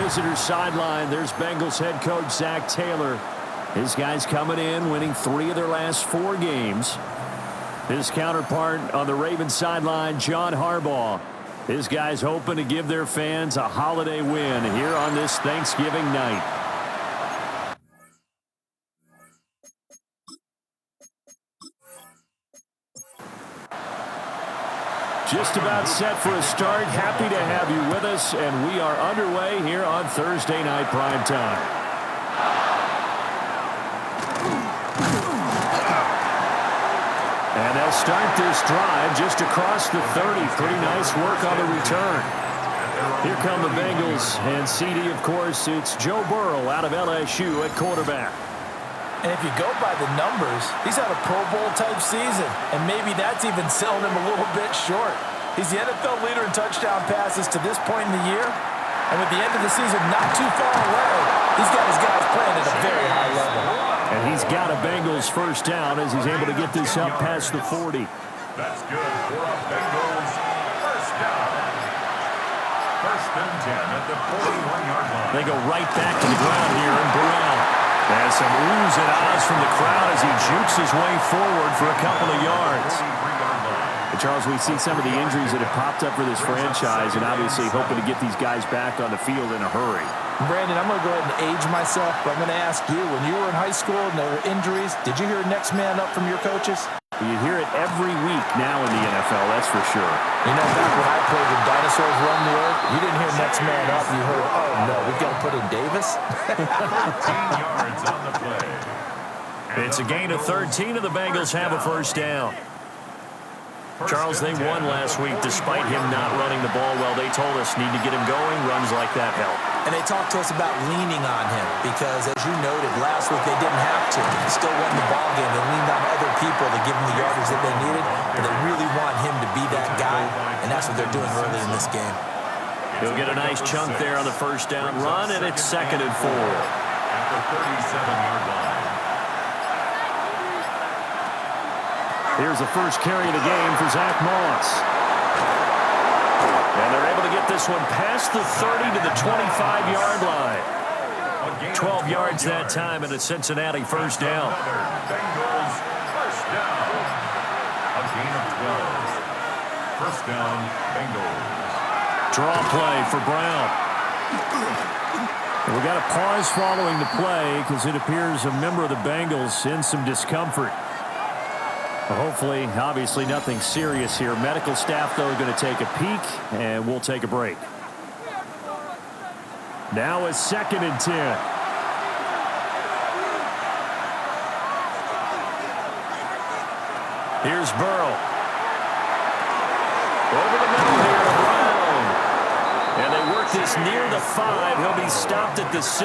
visitor sideline, there's Bengals head coach Zach Taylor. His guys coming in, winning 3 of their last 4 games. His counterpart on the Ravens sideline, John Harbaugh. His guys hoping to give their fans a holiday win here on this Thanksgiving night. Just about set for a start. Happy to have you with us, and we are underway here on Thursday Night Prime Time. And they'll start this drive just across the 30. Pretty nice work on the return. Here come the Bengals, and CD, of course, it's Joe Burrow out of LSU at quarterback. And if you go by the numbers, he's had a Pro Bowl-type season, and maybe that's even selling him a little bit short. He's the NFL leader in touchdown passes to this point in the year, and with the end of the season not too far away, he's got his guys playing at a very high level. And he's got a Bengals first down as he's able to get this up past the 40. That's good for a Bengals first down. First and 10 at the 41-yard line. They go right back to the ground here, and Brown has some oohs and ahs from the crowd as he jukes his way forward for a couple of yards. And Charles, we see some of the injuries that have popped up for this franchise, and obviously hoping to get these guys back on the field in a hurry. Brandon, I'm going to go ahead and age myself, but I'm going to ask you, when you were in high school and there were injuries, did you hear next man up from your coaches? You hear it every week now in the NFL, that's for sure. You know, back when I played when dinosaurs roamed the earth, you didn't hear next man up. You heard, oh, no, we've got to put in Davis. 13 yards on the play. It's a gain of 13, and the Bengals have a first down. Charles, they won last week despite him not running the ball well. They told us need to get him going. Runs like that help. And they talked to us about leaning on him because, as you noted, last week they didn't have to. They still won the ball game. They leaned on other people to give them the yardage that they needed, but they really want him to be that guy, and that's what they're doing early in this game. He'll get a nice chunk there on the first down run, and it's 2nd and 4. At the 37-yard line. Here's the first carry of the game for Zach Moss. And they're able to get this one past the 30 to the 25-yard line. 12 yards that time, and a Cincinnati first down. Bengals first down. A gain of 12. First down, Bengals. Draw play for Brown. We got a pause following the play because it appears a member of the Bengals in some discomfort. Hopefully, obviously, nothing serious here. Medical staff, though, are going to take a peek, and we'll take a break. Now it's 2nd and 10. Here's Burrow. Over the middle here, Brown. And they work this near the 5. He'll be stopped at the 6.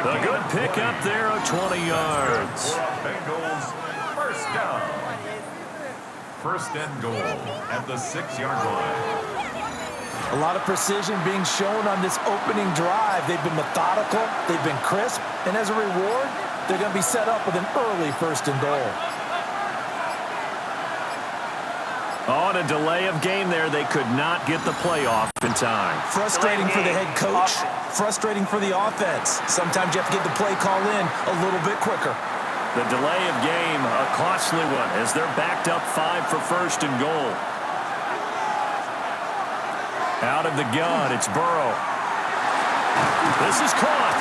A good pickup there of 20 yards. Bengals first down. First and goal at the 6-yard line. A lot of precision being shown on this opening drive. They've been methodical, they've been crisp, and as a reward, they're going to be set up with an early 1st and goal. On a delay of game there, they could not get the playoff in time. Frustrating for the head coach, frustrating for the offense. Sometimes you have to get the play call in a little bit quicker. The delay of game, a costly one, as they're backed up 5 for 1st and goal. Out of the gun, it's Burrow. This is caught.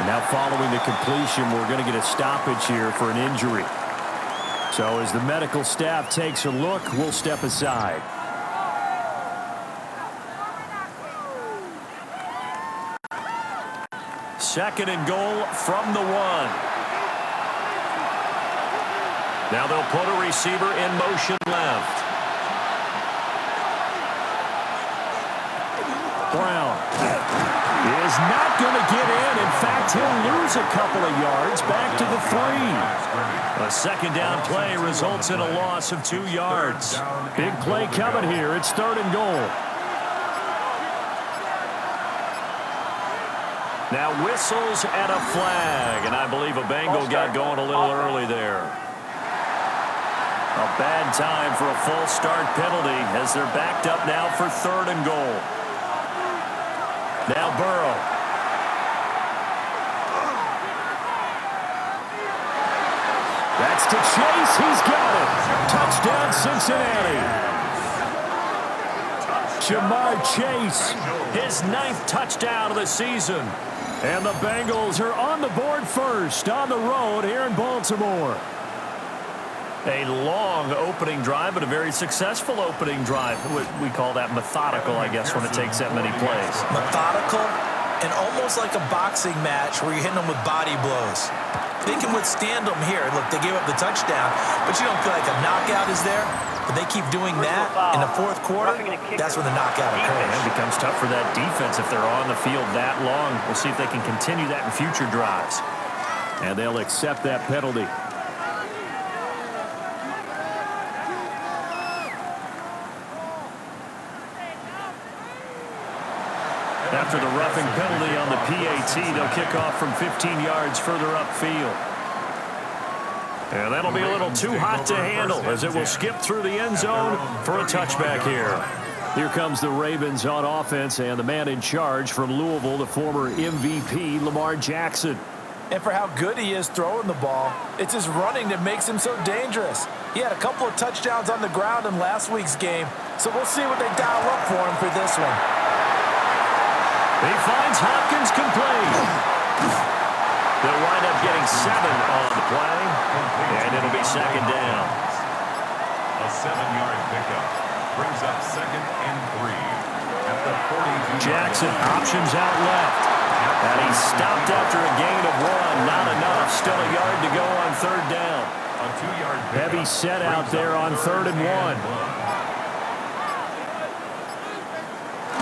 And now following the completion, we're going to get a stoppage here for an injury. So as the medical staff takes a look, we'll step aside. Second and goal from the 1. Now they'll put a receiver in motion left. Brown is not going to get in. In fact, he'll lose a couple of yards back to the 3. A second down play results in a loss of 2 yards. Big play coming here. It's 3rd and goal. Now whistles and a flag, and I believe a Bengal got going a little early there. A bad time for a false start penalty as they're backed up now for 3rd and goal. Now Burrow. That's to Chase. He's got it. Touchdown, Cincinnati. Jamar Chase, his 9th touchdown of the season. And the Bengals are on the board first on the road here in Baltimore. A long opening drive, but a very successful opening drive. We call that methodical, I guess, when it takes that many plays. Methodical and almost like a boxing match where you're hitting them with body blows. They can withstand them here. Look, they gave up the touchdown, but you don't feel like a knockout is there. But they keep doing that in the 4th quarter, that's when the knockout occurs. It becomes tough for that defense if they're on the field that long. We'll see if they can continue that in future drives. And they'll accept that penalty. After the roughing penalty on the PAT, they'll kick off from 15 yards further upfield. And that'll be a little too hot to handle as it will skip through the end zone for a touchback here. Here comes the Ravens on offense, and the man in charge from Louisville, the former MVP, Lamar Jackson. And for how good he is throwing the ball, it's his running that makes him so dangerous. He had a couple of touchdowns on the ground in last week's game, so we'll see what they dial up for him for this one. He finds Hopkins complete. They'll wind up getting 7 on the play, and it'll be 2nd down. A 7-yard pickup brings up 2nd and 3 at the 42. Jackson options out left, and he's stopped after a gain of 1. Not enough. Still a yard to go on 3rd down. A 2-yard pickup. Heavy set out there on 3rd and 1.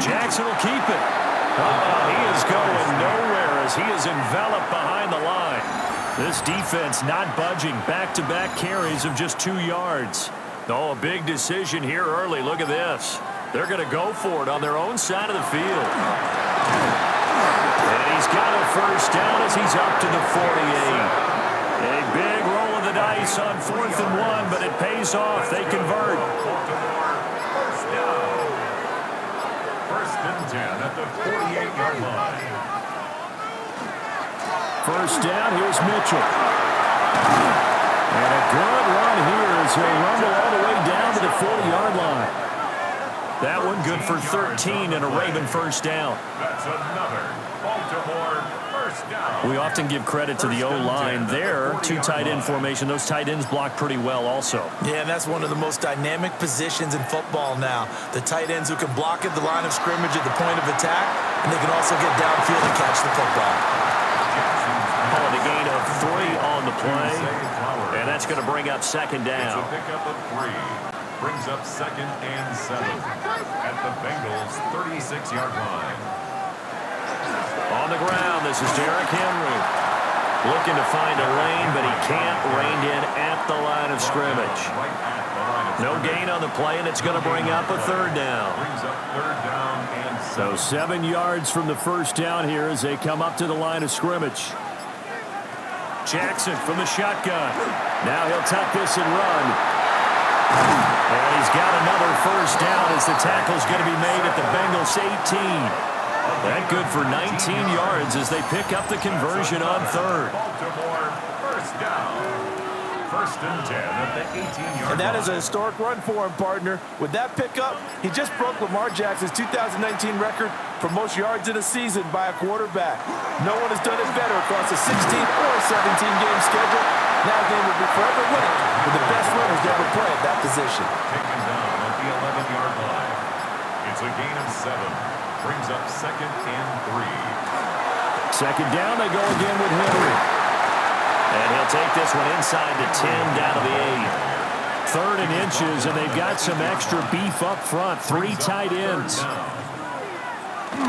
Jackson will keep it. He is going nowhere as he is enveloped behind the line. This defense not budging. Back-to-back carries of just 2 yards. Oh, a big decision here early. Look at this. They're going to go for it on their own side of the field. And he's got a 1st down as he's up to the 48. A big roll of the dice on 4th and 1, but it pays off. They convert. First and 10 at the 48-yard line. 1st down, here's Mitchell. And a good run here as he'll rumble all the way down to the 40-yard line. That one good for 13 and a Raven 1st down. That's another Baltimore 1st down. We often give credit to the O-line there. 2 tight end formation. Those tight ends block pretty well also. Yeah, and that's one of the most dynamic positions in football now. The tight ends who can block at the line of scrimmage at the point of attack, and they can also get downfield and catch the football. Oh, the gain of 3 on the play, and that's going to bring up 2nd down. It's a pickup of 3. Brings up 2nd and 7 at the Bengals 36-yard line. On the ground, this is Derrick Henry. Looking to find a lane, but he can't. Reined in at the line of scrimmage. No gain on the play, and it's going to bring up a 3rd down. Brings up 3rd down and 7. So 7 yards from the 1st down here as they come up to the line of scrimmage. Jackson from the shotgun. Now he'll tuck this and run. And he's got another 1st down as the tackle's going to be made at the Bengals 18. That good for 19 yards as they pick up the conversion on 3rd. Baltimore 1st down. 1st and 10 at the 18-yard line. And that is a historic run for him, partner. With that pickup, he just broke Lamar Jackson's 2019 record for most yards in a season by a quarterback. No one has done it better across a 16 or 17-game schedule. Now his name will be forever linked with the best runners to ever play at that position. Taken down at the 11-yard line. It's a gain of 7. Brings up 2nd and 3. 2nd down, they go again with Henry. And he'll take this one inside the 10 down to the 8. 3rd and inches, and they've got some extra beef up front. 3 tight ends.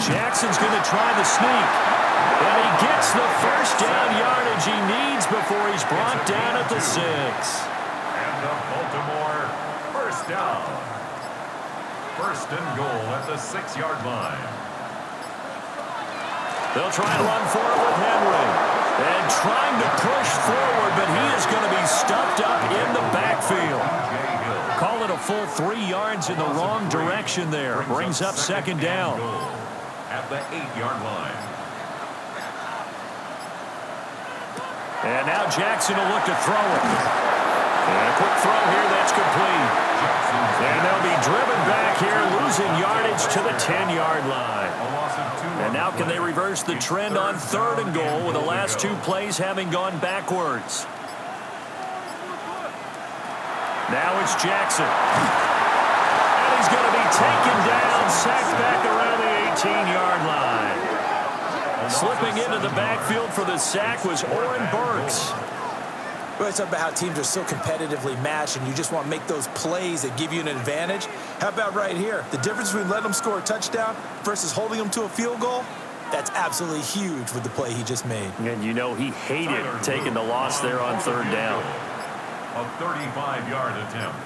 Jackson's going to try the sneak. And he gets the 1st down yardage he needs before he's brought down at the 6. And the Baltimore 1st down. 1st and goal at the 6-yard line. They'll try and run for it with Henry. And trying to push forward, but he is going to be stuffed up in the backfield. Call it a full 3 yards in the wrong direction there. Brings up 2nd down. at the 8-yard line. And now Jackson will look to throw it. And a quick throw here, that's complete. And they'll be driven back here, losing yardage to the 10-yard line. And now can they reverse the trend on 3rd and goal with the last 2 plays having gone backwards? Now it's Jackson. And he's going to be taken down, sacked back around the 18-yard line. Slipping into the backfield for the sack was Oren Burks. Well, it's about how teams are so competitively matched, and you just want to make those plays that give you an advantage. How about right here? The difference between letting them score a touchdown versus holding them to a field goal, that's absolutely huge with the play he just made. And you know he hated taking the loss there on 3rd down. A 35-yard attempt.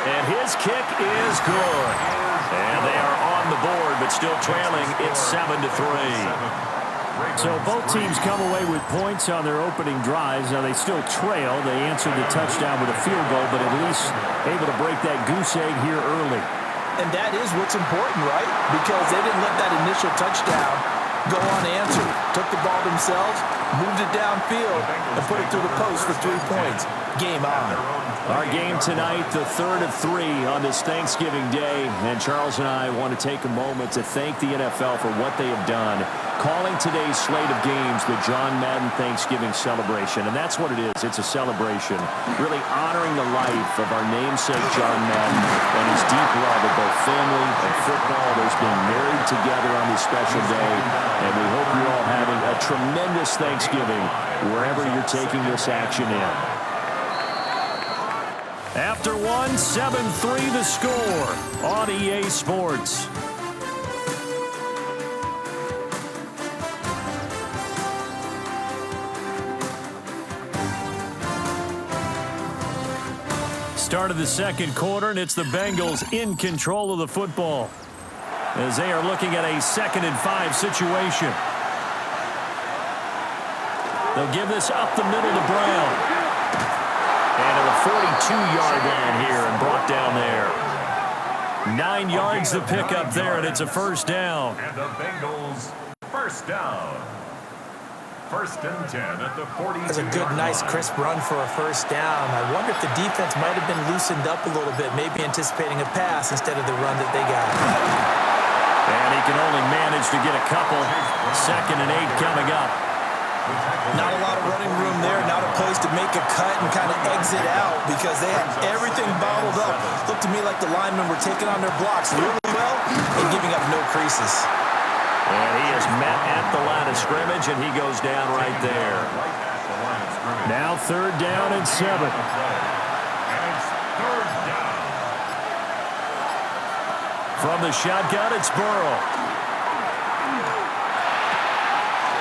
And his kick is good. And they are on the board, but still trailing. It's 7-3. So both teams come away with points on their opening drives. Now they still trail. They answered the touchdown with a field goal, but at least able to break that goose egg here early. And that is what's important, right? Because they didn't let that initial touchdown go unanswered. Took the ball themselves, moved it downfield, and put it through the post for 3 points. Game on. Our game tonight, the 3rd of 3 on this Thanksgiving Day. And Charles and I want to take a moment to thank the NFL for what they have done, calling today's slate of games the John Madden Thanksgiving celebration. And that's what it is. It's a celebration, really honoring the life of our namesake John Madden and his deep love of both family and football. There's been married together on this special day. And we hope you're all having a tremendous Thanksgiving wherever you're taking this action in. After 1, 7-3 the score on EA Sports. Start of the 2nd quarter, and it's the Bengals in control of the football as they are looking at a 2nd and 5 situation. They'll give this up the middle to Brown. And to the 42-yard line here and brought down there. 9 yards to pick up there, and it's a 1st down. And the Bengals 1st down. 1st and 10 at the 42-yard line. That's a good, nice, crisp run for a 1st down. I wonder if the defense might have been loosened up a little bit, maybe anticipating a pass instead of the run that they got. And he can only manage to get a couple. 2nd and 8 coming up. Not a lot of running room there, not a place to make a cut and kind of exit out because they had everything bottled up. Looked to me like the linemen were taking on their blocks really well and giving up no creases. And he is met at the line of scrimmage, and he goes down right there. Now 3rd down and 7. And it's 3rd down. From the shotgun, it's Burrow.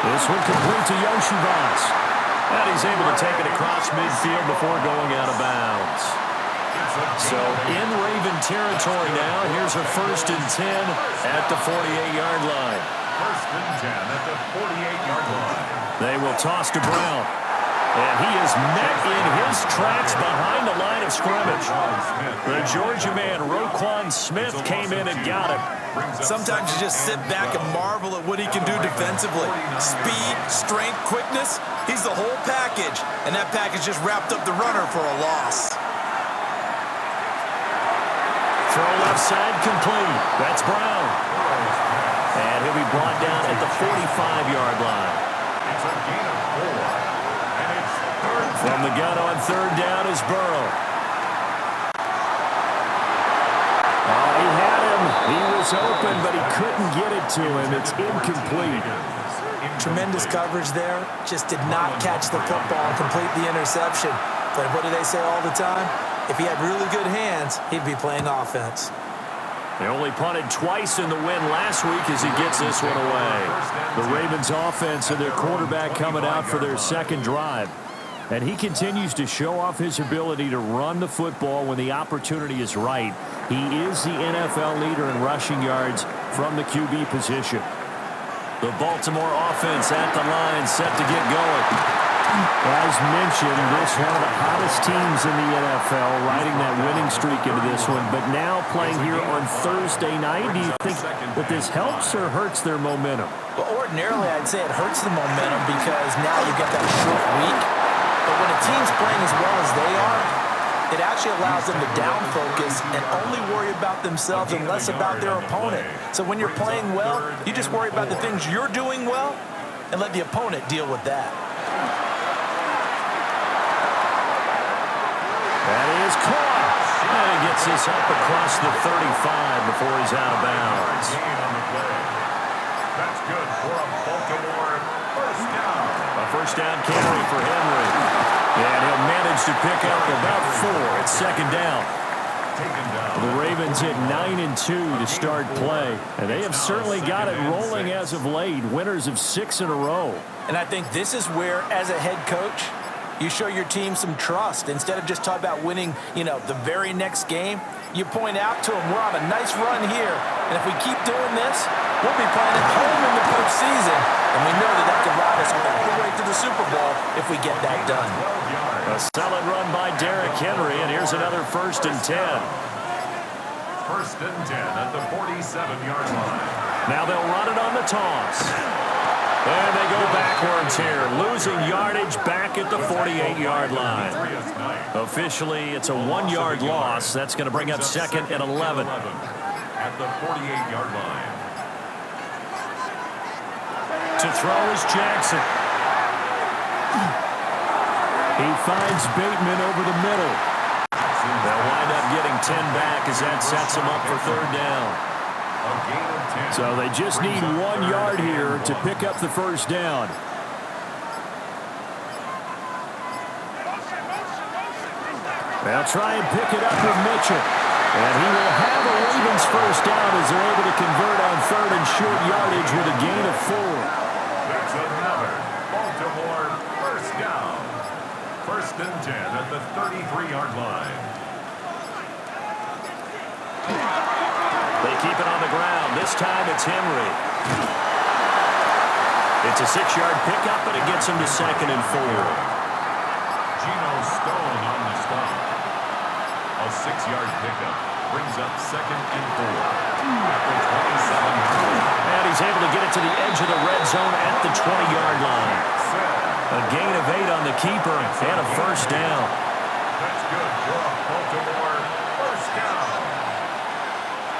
This one complete to Yoshivas. And he's able to take it across midfield before going out of bounds. So in Raven territory now. Here's a 1st and 10 at the 48-yard line. 1st and 10 at the 48-yard line. They will toss to Brown. And he is met in his tracks behind the line of scrimmage. The Georgia man, Roquan Smith, came in and got him. Sometimes you just sit back and marvel at what he can do defensively. Speed, strength, quickness, he's the whole package. And that package just wrapped up the runner for a loss. Throw left side complete. That's Brown. And he'll be brought down at the 45-yard line. It's a gain of 4. And it's 3rd down. From the gun on 3rd down is Burrow. Oh, he had him. He was open, but he couldn't get it to him. It's incomplete. Tremendous coverage there. Just did not catch the football and complete the interception. But what do they say all the time? If he had really good hands, he'd be playing offense. They only punted twice in the win last week as he gets this one away. The Ravens offense and their quarterback coming out for their 2nd drive. And he continues to show off his ability to run the football when the opportunity is right. He is the NFL leader in rushing yards from the QB position. The Baltimore offense at the line, set to get going. As mentioned, this one of the hottest teams in the NFL, riding that winning streak into this one, but now playing here on Thursday night. Do you think that this helps or hurts their momentum? Well, ordinarily, I'd say it hurts the momentum because now you get that short week. But when a team's playing as well as they are, it actually allows them to down focus and only worry about themselves and less about their opponent. So when you're playing well, you just worry about the things you're doing well and let the opponent deal with that. That is caught. And he gets this up across the 35 before he's out of bounds. That's good for a Baltimore first down. A first down carry for Henry. And he'll manage to pick up about 4. It's second down. The Ravens hit 9-2 to start play. And they have certainly got it rolling as of late. Winners of 6 in a row. And I think this is where, as a head coach, you show your team some trust. Instead of just talking about winning, the very next game, you point out to them, we're on a nice run here. And if we keep doing this, we'll be playing at home in the postseason. And we know that could ride us all the way to the Super Bowl if we get that done. A solid run by Derrick Henry, and here's another 1st and 10. 1st and 10 at the 47-yard line. Now they'll run it on the toss. And they go backwards here, losing yardage back at the 48-yard line. Officially, it's a 1-yard loss. That's going to bring up 2nd and 11. At the 48-yard line. To throw is Jackson. He finds Bateman over the middle. They'll wind up getting 10 back as that sets him up for 3rd down. So they just need 1 yard here to pick up the first down. They'll try and pick it up with Mitchell. And he will have a Ravens first down as they're able to convert on 3rd and short yardage with a gain of 4. That's another Baltimore first down. 1st and 10 at the 33-yard line. They keep it on the ground. This time it's Henry. It's a 6-yard pickup, but it gets him to 2nd and 4. Geno Stone on the stop. A 6-yard pickup brings up 2nd and 4. At the 27-yard line. And he's able to get it to the edge of the red zone at the 20-yard line. A gain of 8 on the keeper and a first down. That's good for a Baltimore first down.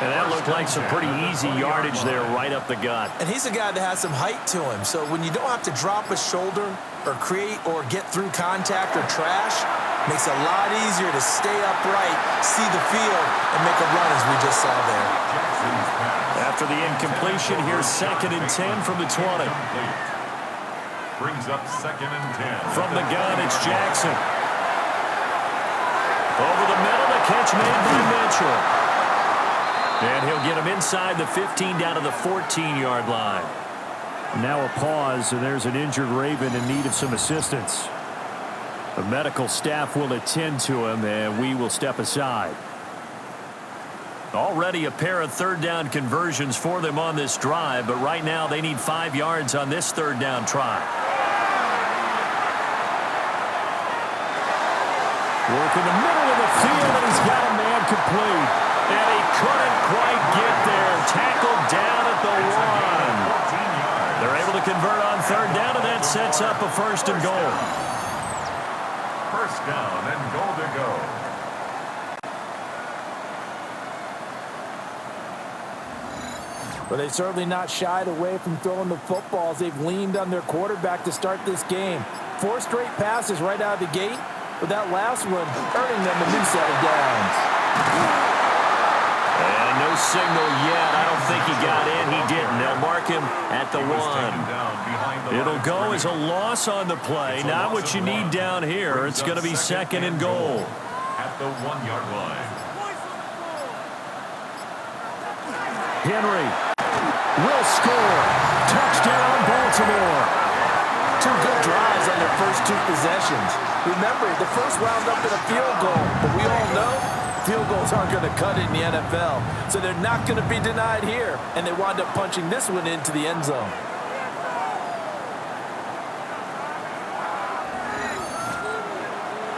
And that looked like some pretty easy yardage there right up the gut. And he's a guy that has some height to him. So when you don't have to drop a shoulder or create or get through contact or trash, makes it a lot easier to stay upright, see the field, and make a run as we just saw there. After the incompletion, here's 2nd and 10 from the 20. Brings up 2nd and 10. From the gun, it's Jackson. Over the middle, the catch made by Mitchell. And he'll get him inside the 15 down to the 14-yard line. Now a pause, and there's an injured Raven in need of some assistance. The medical staff will attend to him, and we will step aside. Already a pair of 3rd down conversions for them on this drive, but right now they need 5 yards on this 3rd down try. Work in the middle of the field, and he's got a man complete. And he couldn't quite get there. Tackled down at the 1. They're able to convert on 3rd down, and that sets up a 1st and goal. First down and goal to go. But they've certainly not shied away from throwing the footballs. They've leaned on their quarterback to start this game. 4 straight passes right out of the gate, with that last one earning them a new set of downs. And no signal yet. I don't think he got in. He didn't. They'll mark him at the 1. It'll go as a loss on the play. Not what you need down here. It's going to be 2nd and goal. At the 1-yard line. Henry will score. Touchdown, Baltimore. 2 good drives on their first 2 possessions. Remember, the first wound up in a field goal, but we all know field goals aren't going to cut it in the NFL, so they're not going to be denied here, and they wind up punching this one into the end zone.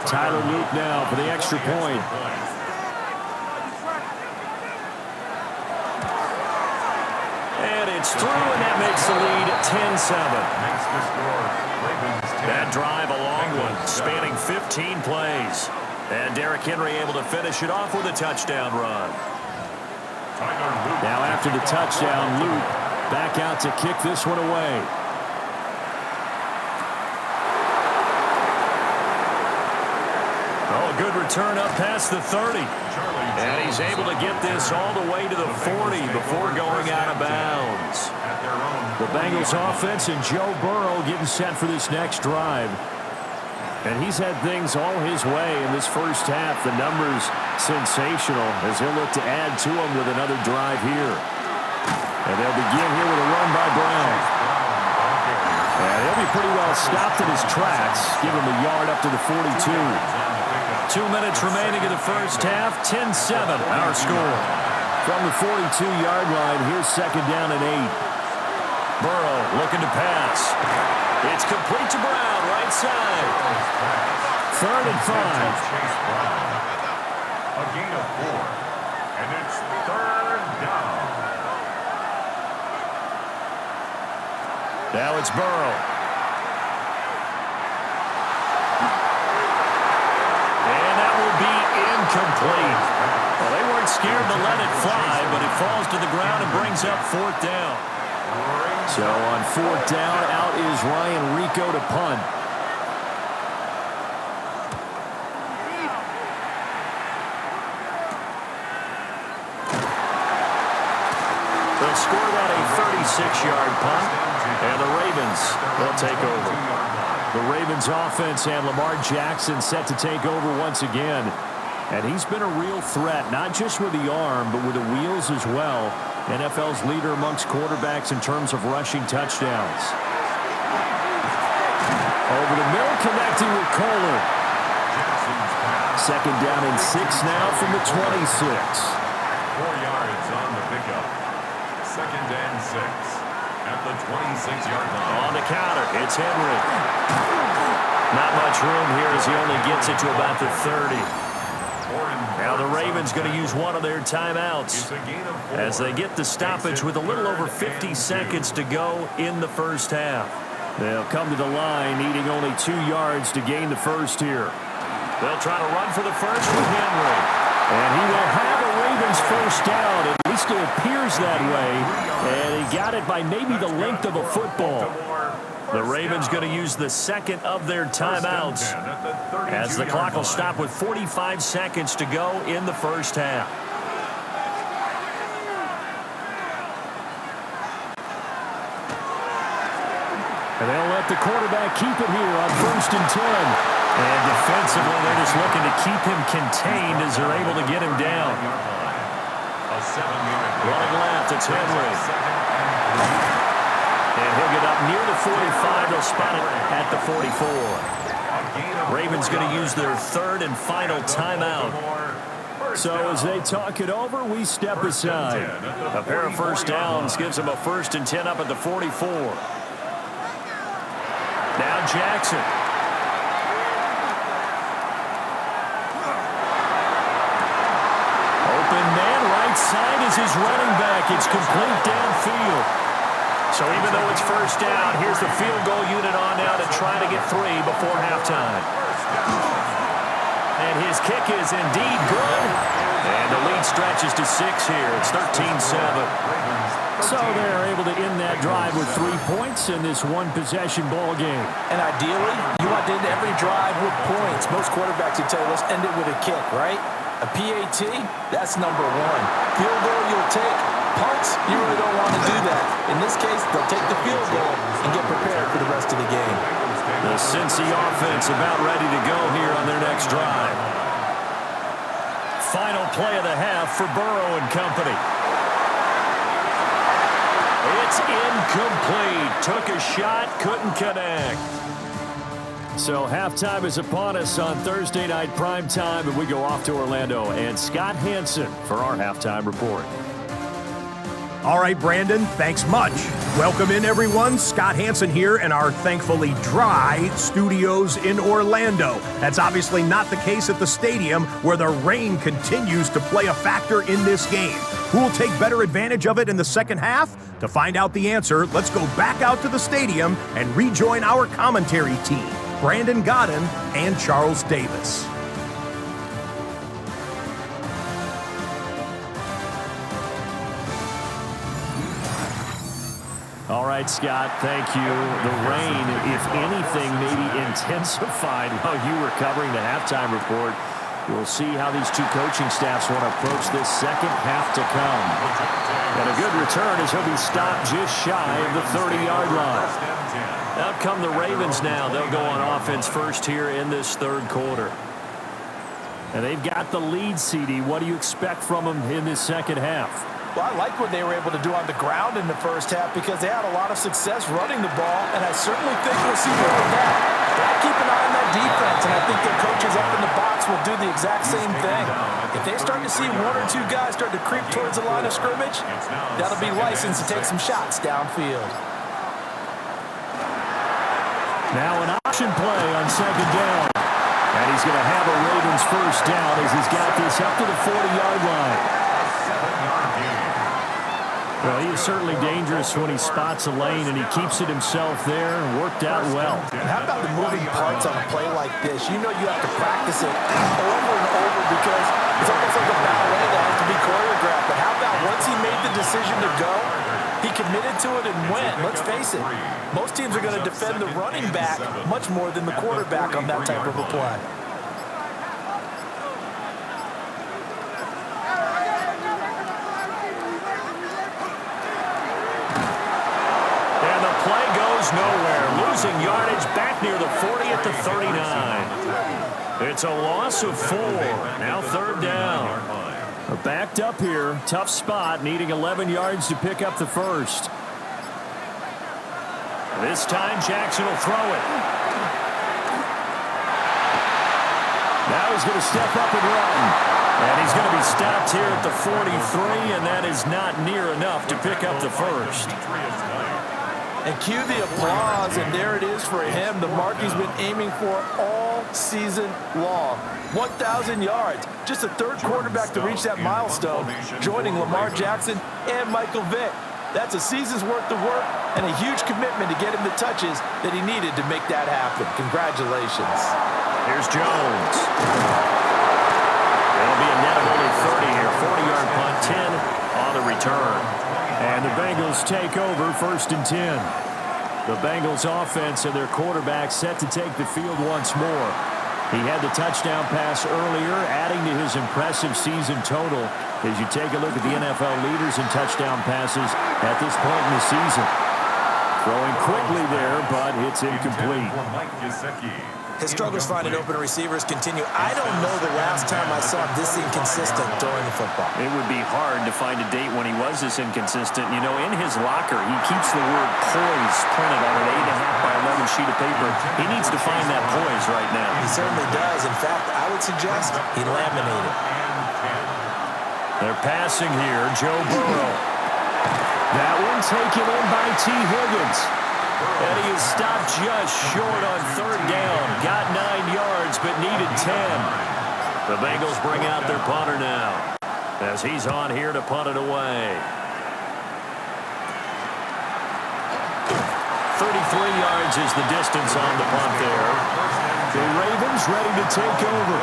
Tyler Luke now for the extra point. And it's through, and that makes the lead 10-7. That drive, a long one, spanning 15 plays. And Derrick Henry able to finish it off with a touchdown run. Now after the touchdown, Luke back out to kick this one away. Oh, a good return up past the 30. And he's able to get this all the way to the 40 before going out of bounds. The Bengals offense and Joe Burrow getting set for this next drive. And he's had things all his way in this first half. The numbers sensational as he'll look to add to them with another drive here. And they'll begin here with a run by Brown. And he'll be pretty well stopped in his tracks. Give him a yard up to the 42. 2 minutes remaining in the first half. 10-7 our score. From the 42-yard line, here's second down and 8. Burrow looking to pass. It's complete to Brown, right side. 3rd and 5. A gain of 4. And it's 3rd down. Now it's Burrow. And that will be incomplete. Well, they weren't scared to let it fly, but it falls to the ground and brings up 4th down. So on 4th down, out is Ryan Rico to punt. They'll score that a 36-yard punt, and the Ravens will take over. The Ravens offense and Lamar Jackson set to take over once again. And he's been a real threat, not just with the arm, but with the wheels as well. NFL's leader amongst quarterbacks in terms of rushing touchdowns. Over the middle, connecting with Kohler. Second down and 6 now from the 26. 4 yards on the pickup. 2nd and 6 at the 26-yard line. On the counter, it's Henry. Not much room here as he only gets it to about the 30. Now the Ravens going to use one of their timeouts as they get the stoppage with a little over 50 seconds to go in the first half. They'll come to the line needing only 2 yards to gain the first here. They'll try to run for the first with Henry. And he will have a Ravens first down. At least it appears that way. And he got it by maybe the length of a football. The Ravens going to use the second of their timeouts as the clock will stop with 45 seconds to go in the first half. And they'll let the quarterback keep it here on 1st and 10. And defensively, they're just looking to keep him contained as they're able to get him down. Running left, it's Henry. And he'll get up near the 45. They'll spot it at the 44. Ravens going to use their 3rd and final timeout. So as they talk it over, we step aside. A pair of first downs gives them a 1st and 10 up at the 44. Now Jackson. Open man, right side is his running back. It's complete downfield. So even though it's first down, here's the field goal unit on now to try to get 3 before halftime. And his kick is indeed good. And the lead stretches to 6 here. It's 13-7. So they're able to end that drive with 3 points in this one-possession ball game. And ideally, you want to end every drive with points. Most quarterbacks would tell you, let's end it with a kick, right? A PAT, that's number 1. Field goal you'll take. Punts, you really don't want to do that. In this case, they'll take the field goal and get prepared for the rest of the game. The Cincy offense about ready to go here on their next drive. Final play of the half for Burrow and company. It's incomplete. Took a shot, couldn't connect. So halftime is upon us on Thursday night primetime, and we go off to Orlando. And Scott Hansen for our halftime report. All right, Brandon, thanks much. Welcome in, everyone. Scott Hansen here in our thankfully dry studios in Orlando. That's obviously not the case at the stadium, where the rain continues to play a factor in this game. Who will take better advantage of it in the second half? To find out the answer, let's go back out to the stadium and rejoin our commentary team, Brandon Godden and Charles Davis. All right, Scott, thank you. The rain, if anything, maybe intensified while you were covering the halftime report. We'll see how these two coaching staffs want to approach this second half to come. And a good return as he'll be stopped just shy of the 30-yard line. Out come the Ravens now. They'll go on offense first here in this third quarter. And they've got the lead, CD. What do you expect from them in this second half? Well, I like what they were able to do on the ground in the first half because they had a lot of success running the ball, and I certainly think we'll see more of that. But I keep an eye on that defense, and I think their coaches up in the box will do the exact same thing. If they start to see one or two guys start to creep towards the line of scrimmage, that'll be license to take some shots downfield. Now an option play on second down. And he's going to have a Ravens first down as he's got this up to the 40-yard line. Well, he is certainly dangerous when he spots a lane, and he keeps it himself there and worked out well. And how about the moving parts on a play like this? You know you have to practice it over and over because it's almost like a ballet that has to be choreographed. But how about once he made the decision to go, he committed to it and went. Let's face it, most teams are going to defend the running back much more than the quarterback on that type of a play. Nowhere, losing yardage back near the 40 at the 39. It's a loss of 4. Now third down. Backed up here, tough spot, needing 11 yards to pick up the first. This time Jackson will throw it. Now he's going to step up and run. And he's going to be stopped here at the 43, and that is not near enough to pick up the first. And cue the applause, and there it is for him, the mark he's been aiming for all season long. 1,000 yards, just the third quarterback to reach that milestone, joining Lamar Jackson and Michael Vick. That's a season's worth of work and a huge commitment to get him the touches that he needed to make that happen. Congratulations. Here's Jones. It'll be a net of only 30 here, 40-yard punt, 10 on the return. And the Bengals take over first and 10. The Bengals offense and their quarterback set to take the field once more. He had the touchdown pass earlier, adding to his impressive season total as you take a look at the NFL leaders in touchdown passes at this point in the season. Throwing quickly there, but it's incomplete. His struggles finding open receivers continue. I don't know the last time I saw him this inconsistent throwing the football. It would be hard to find a date when he was this inconsistent. You know, in his locker, he keeps the word poise printed on an 8.5 by 11 sheet of paper. He needs to find that poise right now. He certainly does. In fact, I would suggest he laminated. They're passing here. Joe Burrow. That one taken in by T. Higgins. And he is stopped just short on third down. Got 9 yards, but needed 10. The Bengals bring out their punter now, as he's on here to punt it away. 33 yards is the distance on the punt there. The Ravens ready to take over.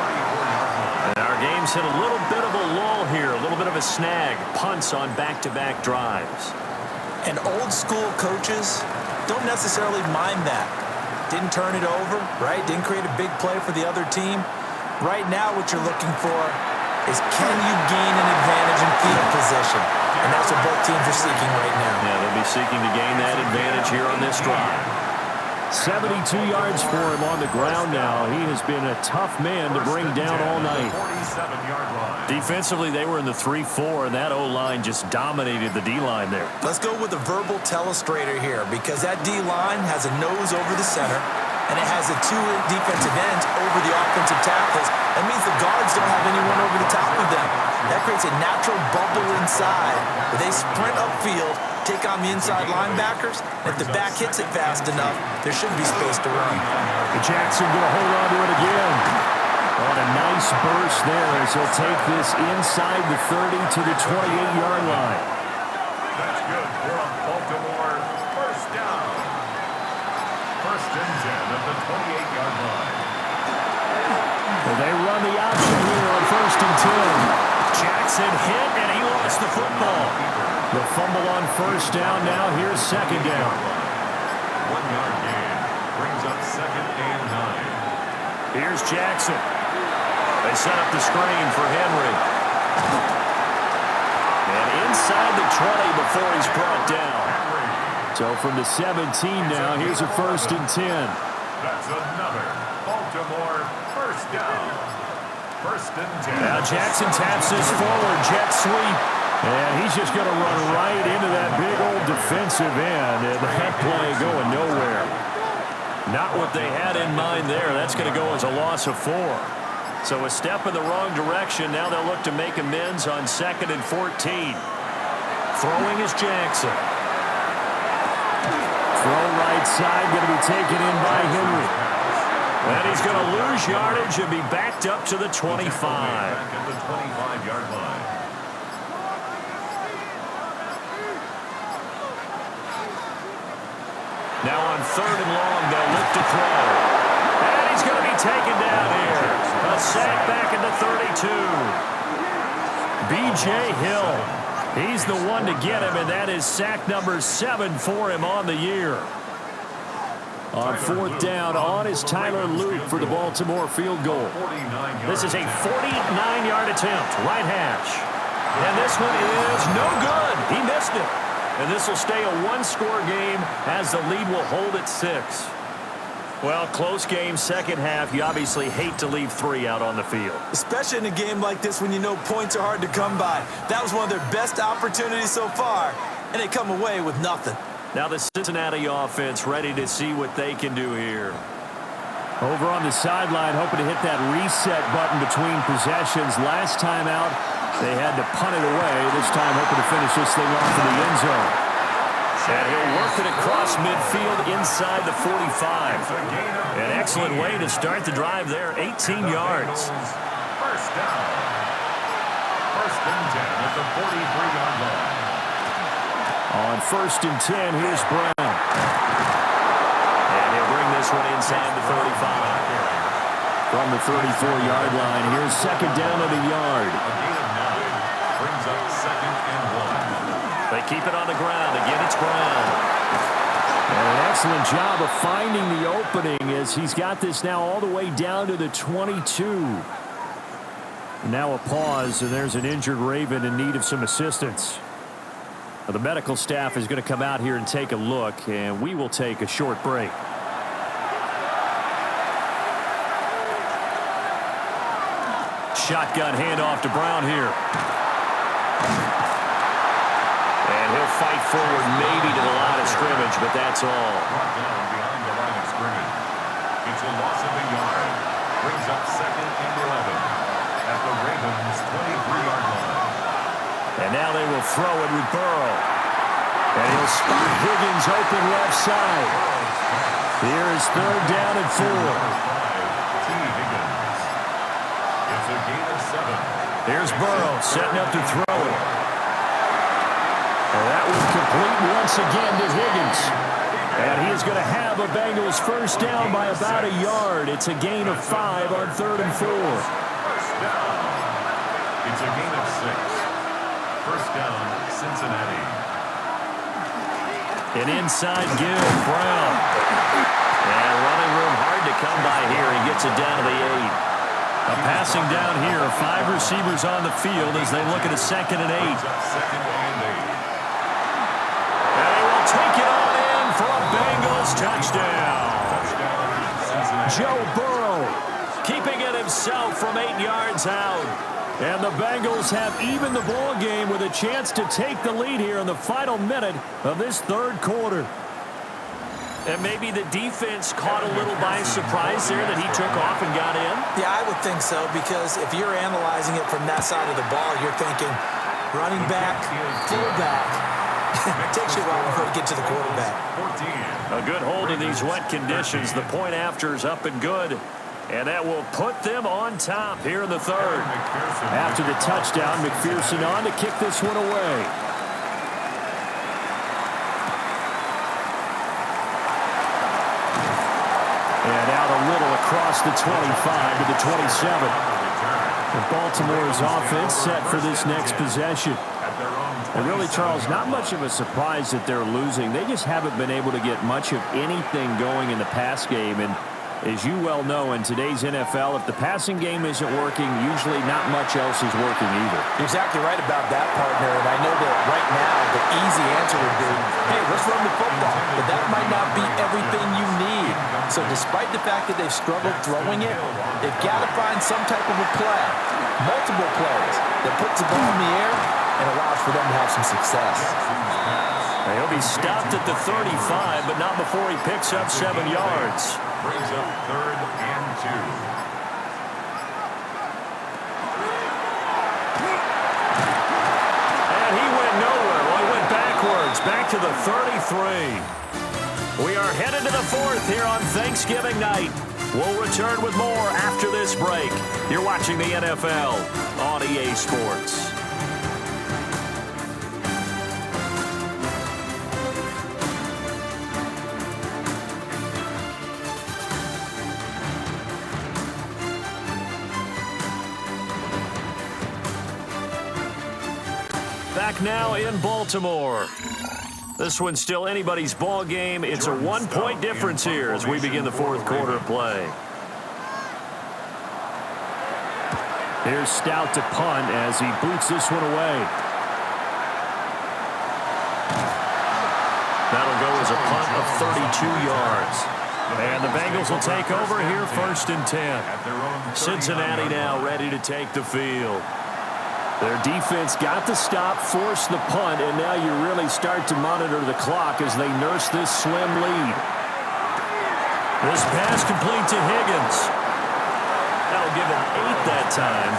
And our game's hit a little bit of a lull here, a little bit of a snag. Punts on back-to-back drives. And old school coaches don't necessarily mind that. Didn't turn it over, right? Didn't create a big play for the other team. Right now what you're looking for is can you gain an advantage in field position? And that's what both teams are seeking right now. Yeah, they'll be seeking to gain that advantage here on this drive. 72 yards for him on the ground now. He has been a tough man to bring down all night. Defensively, they were in the 3-4, and that O-line just dominated the D-line there. Let's go with a verbal telestrator here because that D-line has a nose over the center, and it has the two defensive ends over the offensive tackles. That means the guards don't have anyone over the top of them. That creates a natural bubble inside where they sprint upfield take on the inside linebackers. If the back hits it fast enough, there should be space to run. Jackson going to hold on to it again. On a nice burst there as he'll take this inside the 30 to the 28-yard line. That's good for a Baltimore first down. First and 10 at the 28-yard line. Well, they run the option here on first and 10. Jackson hit, and he lost the football. The fumble on first down. Now here's second down. 1 yard gain brings up second and 9. Here's Jackson. They set up the screen for Henry. And inside the 20 before he's brought down. So from the 17 now, here's a first and 10. That's another Baltimore first down. First and 10. Now Jackson taps this forward, jet sweep. And he's just going to run right into that big old defensive end. And that play going nowhere. Not what they had in mind there. That's going to go as a loss of 4. So a step in the wrong direction. Now they'll look to make amends on second and 14. Throwing is Jackson. Throw right side, going to be taken in by Henry. And he's going to lose yardage and be backed up to the 25. Back at the 25-yard line. Now on third and long, they'll look to throw. And he's going to be taken down here. A sack back at the 32. B.J. Hill. He's the one to get him, and that is sack number 7 for him on the year. On fourth down, on is Tyler Luke for the Baltimore field goal. This is a 49-yard attempt, right hash. And this one is no good. He missed it. And this will stay a one-score game as the lead will hold at 6. Well, close game, second half. You obviously hate to leave 3 out on the field. Especially in a game like this when you know points are hard to come by. That was one of their best opportunities so far, and they come away with nothing. Now the Cincinnati offense ready to see what they can do here. Over on the sideline, hoping to hit that reset button between possessions. Last time out, they had to punt it away. This time, hoping to finish this thing off in the end zone. And he'll work it across midfield inside the 45. An excellent way to start the drive there, 18 yards. First down. First and 10 at the 43-yard line. On first and 10, here's Brown. And he'll bring this one inside the 35. From the 34-yard line, here's second down at a yard. A gain of 9 brings up second and 1. They keep it on the ground. Again, it's Brown. And an excellent job of finding the opening as he's got this now all the way down to the 22. Now a pause, and there's an injured Raven in need of some assistance. Now, the medical staff is going to come out here and take a look, and we will take a short break. Shotgun handoff to Brown here. And he'll fight forward maybe to the line of scrimmage, but that's all. Brought down behind the line of scrimmage. It's a loss of a yard. Brings up second and 11 at the Ravens' 23-yard line. And now they will throw it with Burrow. And he'll spot Higgins open left side. Here is third down and 4. T. Higgins. It's a gain of 7. Here's Burrow setting up to throw it. And that will complete once again to Higgins. And he is going to have a Bengals first down by about a yard. It's a gain of 5 on third and 4. First down. It's a gain of 6. First down, Cincinnati. An inside give, Brown. And running room hard to come by here. He gets it down to the 8. A passing down here. 5 receivers on the field as they look at a second and 8. Second and 8. And they will take it on in for a Bengals touchdown. Joe Burrow keeping it himself from 8 yards out. And the Bengals have evened the ball game with a chance to take the lead here in the final minute of this third quarter. And maybe the defense caught a little by surprise there that he took off and got in. Yeah, I would think so, because if you're analyzing it from that side of the ball, you're thinking running back, fullback, Takes you a while before you get to the quarterback. 14. A good hold in these wet conditions. The point after is up and good. And that will put them on top here in the third. After the touchdown, McPherson on to kick this one away. And out a little across the 25 to the 27. And Baltimore's offense set for this next possession. And really, Charles, not much of a surprise that they're losing. They just haven't been able to get much of anything going in the pass game. And as you well know, in today's NFL, if the passing game isn't working, usually not much else is working either. You're exactly right about that, partner. And I know that right now the easy answer would be, hey, let's run the football. But that might not be everything you need. So despite the fact that they've struggled throwing it, they've got to find some type of a play, multiple plays, that puts the ball in the air and allows for them to have some success. He'll be stopped at the 35, but not before he picks up 7 yards. Brings up 3rd and 2. And he went nowhere. Well, he went backwards, back to the 33. We are headed to the 4th here on Thanksgiving night. We'll return with more after this break. You're watching the NFL on EA Sports. Back now in Baltimore. This one's still anybody's ball game. It's a 1-point difference here as we begin the 4th quarter of play. Here's Stout to punt as he boots this one away. That'll go as a punt of 32 yards. And the Bengals will take over here 1st and 10. Cincinnati now ready to take the field. Their defense got the stop, forced the punt, and now you really start to monitor the clock as they nurse this slim lead. This pass complete to Higgins. That'll give him 8 that time,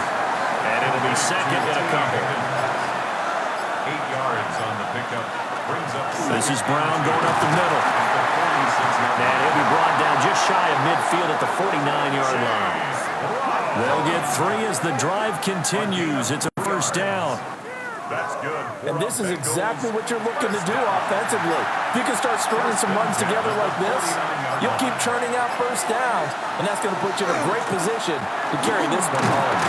and it'll be 2nd and a couple. 8 yards on the pickup. Brings up. This is Brown going up the middle. And he'll be brought down just shy of midfield at the 49-yard line. They'll get 3 as the drive continues. It's a 1st down. That's good. And this is exactly what you're looking to do offensively. If you can start stringing some runs together like this, you'll keep churning out 1st downs, and that's going to put you in a great position to carry this one home.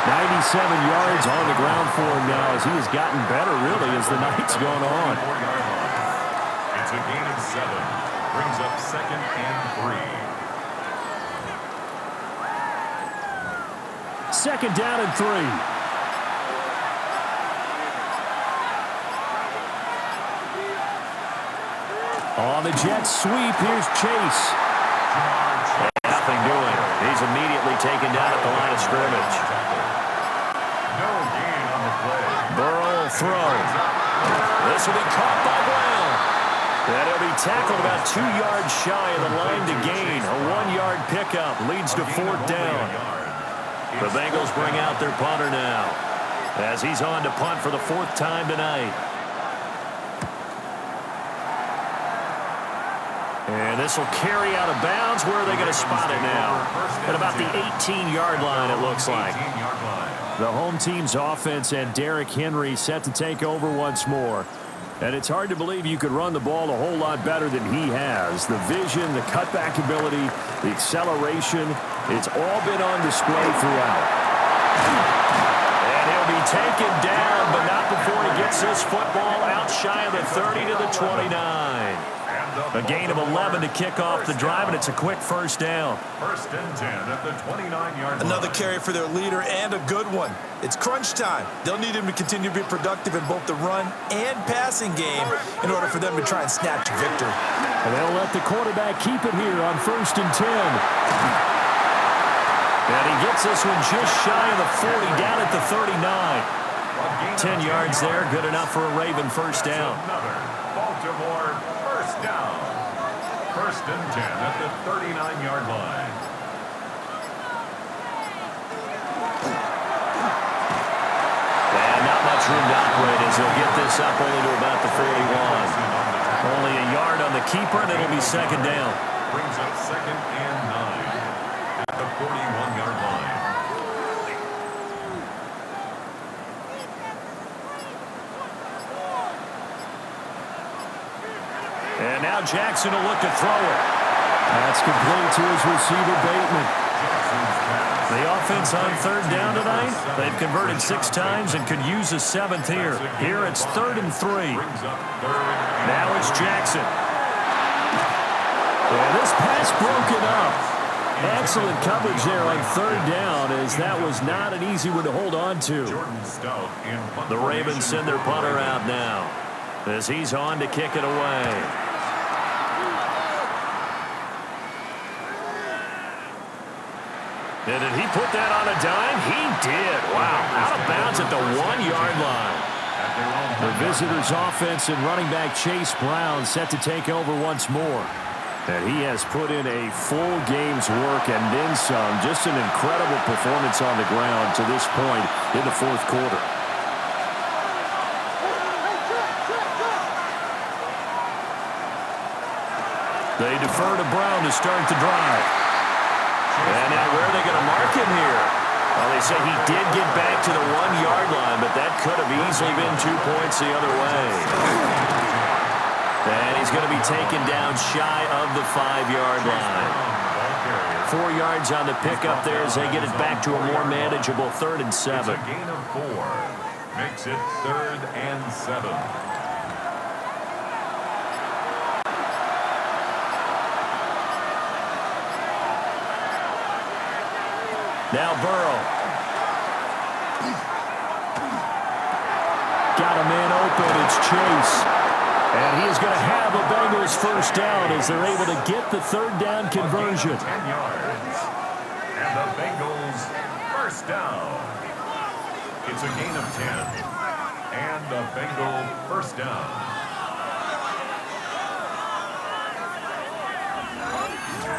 97 yards on the ground for him now as he has gotten better, really, as the night's gone on. It's a gain of 7. Brings up 2nd and 3. 2nd down and 3. On the jet sweep, here's Chase. Nothing doing. He's immediately taken down at the line of scrimmage. No gain on the play. Burrow will throw. This will be caught by Brown. And he'll be tackled about 2 yards shy of the line to gain. A 1-yard pickup leads to 4th down. The Bengals bring out their punter now as he's on to punt for the 4th time tonight. And this will carry out of bounds. Where are they going to spot it now? At about the 18-yard line, it looks like. The home team's offense and Derrick Henry set to take over once more. And it's hard to believe you could run the ball a whole lot better than he has. The vision, the cutback ability, the acceleration, it's all been on display throughout. And he'll be taken down, but not before he gets this football out shy of the 30 to the 29. A gain of 11 to kick off the drive, and it's a quick 1st down. 1st and 10 at the 29-yard line. Another carry for their leader, and a good one. It's crunch time. They'll need him to continue to be productive in both the run and passing game in order for them to try and snatch victory. And they'll let the quarterback keep it here on 1st and 10. And he gets this one just shy of the 40, down at the 39. 10 yards there, good enough for a Raven 1st down. Another Baltimore 1st down. 1st and 10 at the 39-yard line. And not much room to operate as as they'll get this up only to about the 41. Only a yard on the keeper, and it'll be second down. Brings up second and 9 at the 41-yard line. And now Jackson will look to throw it. That's complete to his receiver, Bateman. The offense on third down tonight, they've converted 6 times and could use a 7th here. Here it's 3rd and 3. Now it's Jackson. And this pass broken up. Excellent coverage there on 3rd down, as that was not an easy one to hold on to. The Ravens send their punter out now as he's on to kick it away. And did he put that on a dime? He did. Wow. Out of bounds at the 1-yard line. The visitors' offense and running back Chase Brown set to take over once more. And he has put in a full game's work and then some. Just an incredible performance on the ground to this point in the 4th quarter. They defer to Brown to start the drive. And now where are they going to mark him here? Well, they say he did get back to the 1-yard line, but that could have easily been 2 points the other way. And he's going to be taken down shy of the 5-yard line. 4 yards on the pickup there as they get it back to a more manageable 3rd and 7. It's a gain of 4. Makes it 3rd and 7. Now Burrow. Got a man open. It's Chase. And he is going to have a Bengals first down as they're able to get the 3rd down conversion. 10 yards. And the Bengals first down. It's a gain of 10. And the Bengal first down.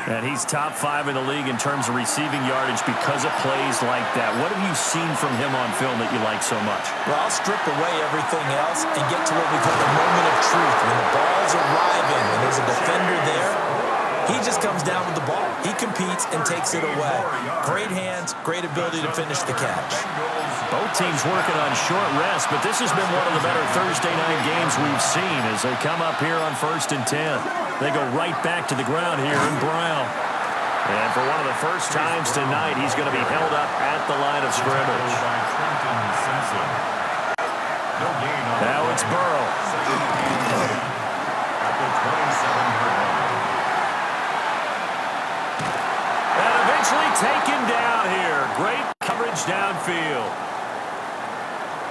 And he's top 5 in the league in terms of receiving yardage because of plays like that. What have you seen from him on film that you like so much? Well, I'll strip away everything else and get to what we call the moment of truth. When the ball's arriving and there's a defender there, he just comes down with the ball. He competes and takes it away. Great hands, great ability to finish the catch. Both teams working on short rest, but this has been one of the better Thursday night games we've seen as they come up here on 1st and 10. They go right back to the ground here in Brown. And for one of the first times tonight, he's going to be held up at the line of scrimmage. Now it's Burrow. And eventually taken down here. Great coverage downfield.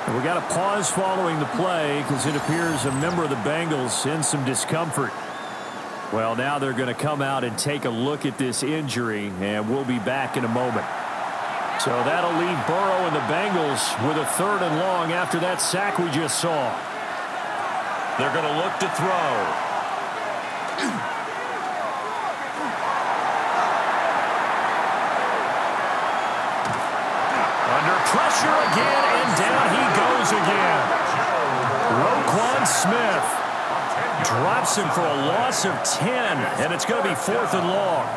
And we got a pause following the play because it appears a member of the Bengals in some discomfort. Well, now they're going to come out and take a look at this injury, and we'll be back in a moment. So that'll leave Burrow and the Bengals with a 3rd and long after that sack we just saw. They're going to look to throw. Under pressure again, and down he goes again. Roquan Smith drops him for a loss of 10, and it's going to be 4th and long.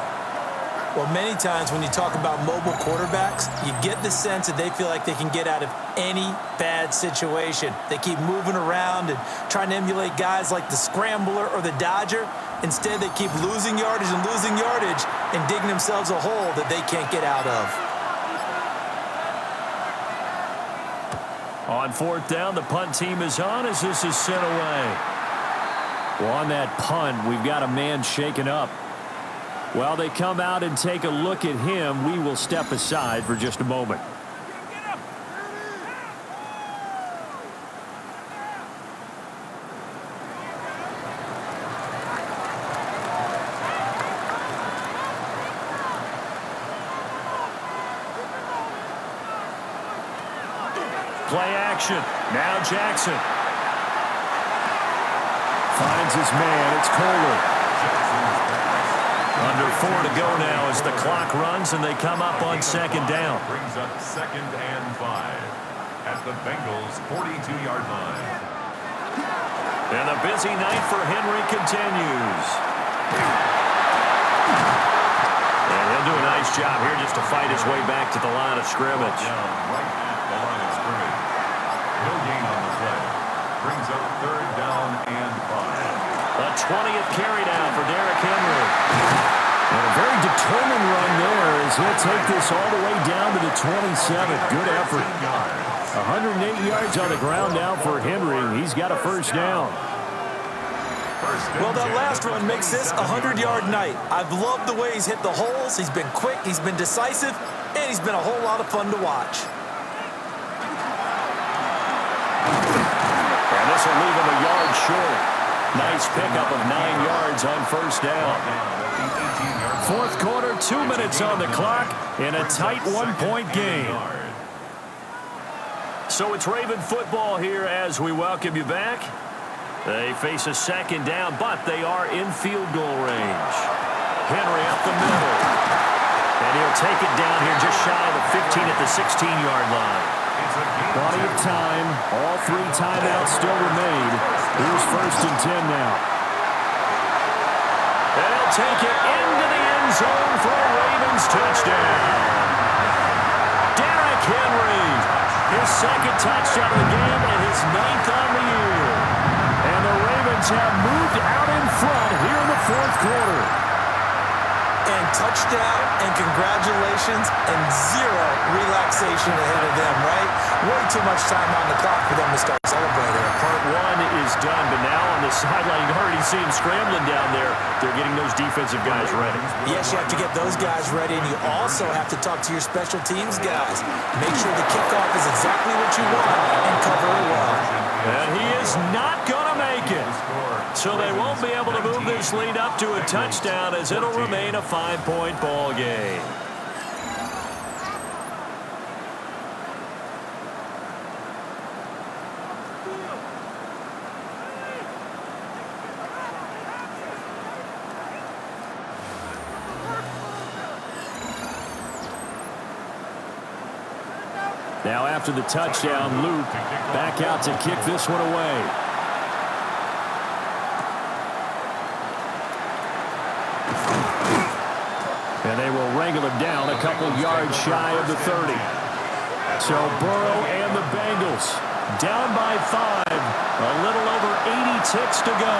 Well, many times when you talk about mobile quarterbacks, you get the sense that they feel like they can get out of any bad situation. They keep moving around and trying to emulate guys like the Scrambler or the Dodger. Instead, they keep losing yardage and digging themselves a hole that they can't get out of. On 4th down, the punt team is on as this is sent away. Well, on that punt, we've got a man shaken up. While they come out and take a look at him, we will step aside for just a moment. Play action. Now Jackson. Finds his man. It's Kohler. Under 4 to go now as the clock runs and they come up on 2nd down. Brings up 2nd and 5. at the Bengals' 42-yard line. And a busy night for Henry continues. And he'll do a nice job here just to fight his way back to the line of scrimmage. Down right at the line of scrimmage. No gain on the play. Brings up 3rd down and 5. A 20th carry down for Derrick Henry. And a very determined run there as he'll take this all the way down to the 27. Good effort. 108 yards on the ground now for Henry. He's got a first down. Well, that last run makes this a 100-yard night. I've loved the way he's hit the holes. He's been quick, he's been decisive, and he's been a whole lot of fun to watch. And this will leave him a yard short. Nice pickup of 9 yards on first down. 4th quarter, 2 minutes on the clock in a tight 1-point game. So it's Raven football here as we welcome you back. They face a second down, but they are in field goal range. Henry up the middle. And he'll take it down here just shy of the 15 at the 16-yard line. Plenty of time. All 3 timeouts still remain. Here's 1st and 10 now. And he'll take it into the end zone for a Ravens touchdown. Derrick Henry, his 2nd touchdown of the game and his 9th on the year. And the Ravens have moved out in front here in the 4th quarter. And touchdown and congratulations and 0 relaxation ahead of them, right? Way too much time on the clock for them to start celebrating. Part 1 is done, but now on the sideline, you already see him scrambling down there. They're getting those defensive guys ready. Yes, you have to get those guys ready, and you also have to talk to your special teams guys. Make sure the kickoff is exactly what you want and cover it well. And he is not going to make it. So they won't be able to move this lead up to a touchdown as it'll remain a 5-point ball game. Now after the touchdown, Luke back out to kick this one away. And they will wrangle him down a couple yards shy of the 30. So Burrow and the Bengals down by 5. A little over 80 ticks to go.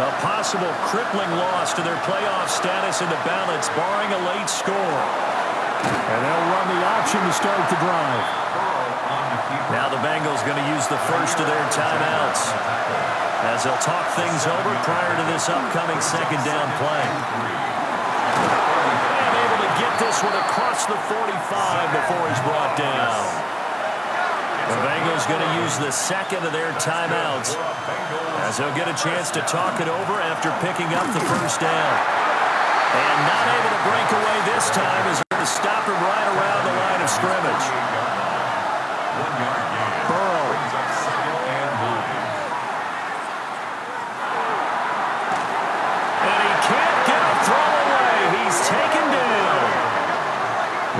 A possible crippling loss to their playoff status in the balance, barring a late score. And they'll run the option to start the drive. Now the Bengals going to use the first of their timeouts as they'll talk things over prior to this upcoming 2nd down play. And able to get this one across the 45 before he's brought down. The Bengals going to use the 2nd of their timeouts as they'll get a chance to talk it over after picking up the first down. And not able to break away this time as to stop him right around the line of scrimmage. Burrow. And he can't get a throw away. He's taken down.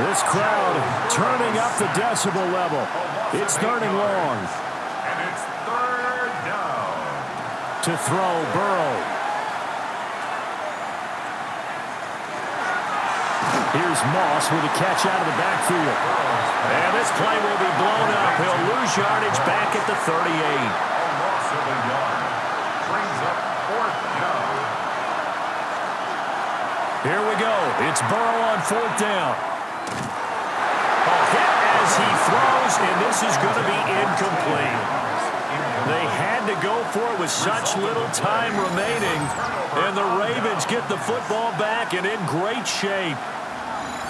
This crowd turning up the decibel level. It's 3rd and long. And it's 3rd down. To throw, Burrow. Here's Moss with a catch out of the backfield. And this play will be blown up. He'll lose yardage back at the 38. A loss of a yard. Brings up 4th down. Here we go. It's Burrow on 4th down. A hit as he throws, and this is going to be incomplete. They had to go for it with such little time remaining, and the Ravens get the football back and in great shape.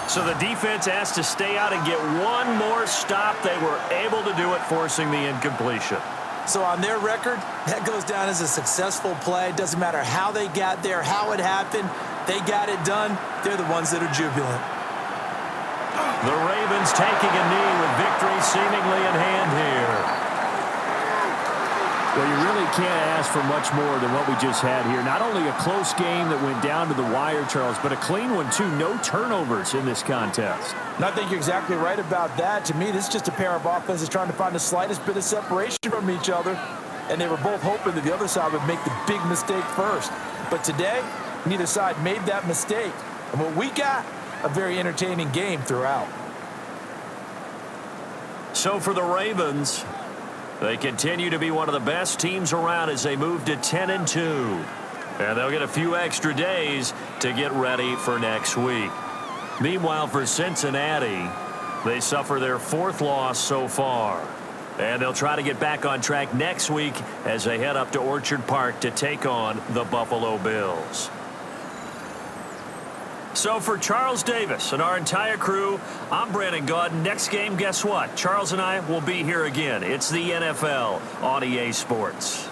So the defense has to stay out and get one more stop. They were able to do it, forcing the incompletion. So on their record, that goes down as a successful play. Doesn't matter how they got there, how it happened. They got it done. They're the ones that are jubilant. The Ravens taking a knee with victory seemingly in hand here. Well, you really can't ask for much more than what we just had here. Not only a close game that went down to the wire, Charles, but a clean one, too. No turnovers in this contest. And I think you're exactly right about that. To me, this is just a pair of offenses trying to find the slightest bit of separation from each other. And they were both hoping that the other side would make the big mistake first. But today, neither side made that mistake. And what we got, a very entertaining game throughout. So for the Ravens, they continue to be one of the best teams around as they move to 10-2. And they'll get a few extra days to get ready for next week. Meanwhile, for Cincinnati, they suffer their 4th loss so far. And they'll try to get back on track next week as they head up to Orchard Park to take on the Buffalo Bills. So for Charles Davis and our entire crew, I'm Brandon Gaudin. Next game, guess what? Charles and I will be here again. It's the NFL on EA Sports.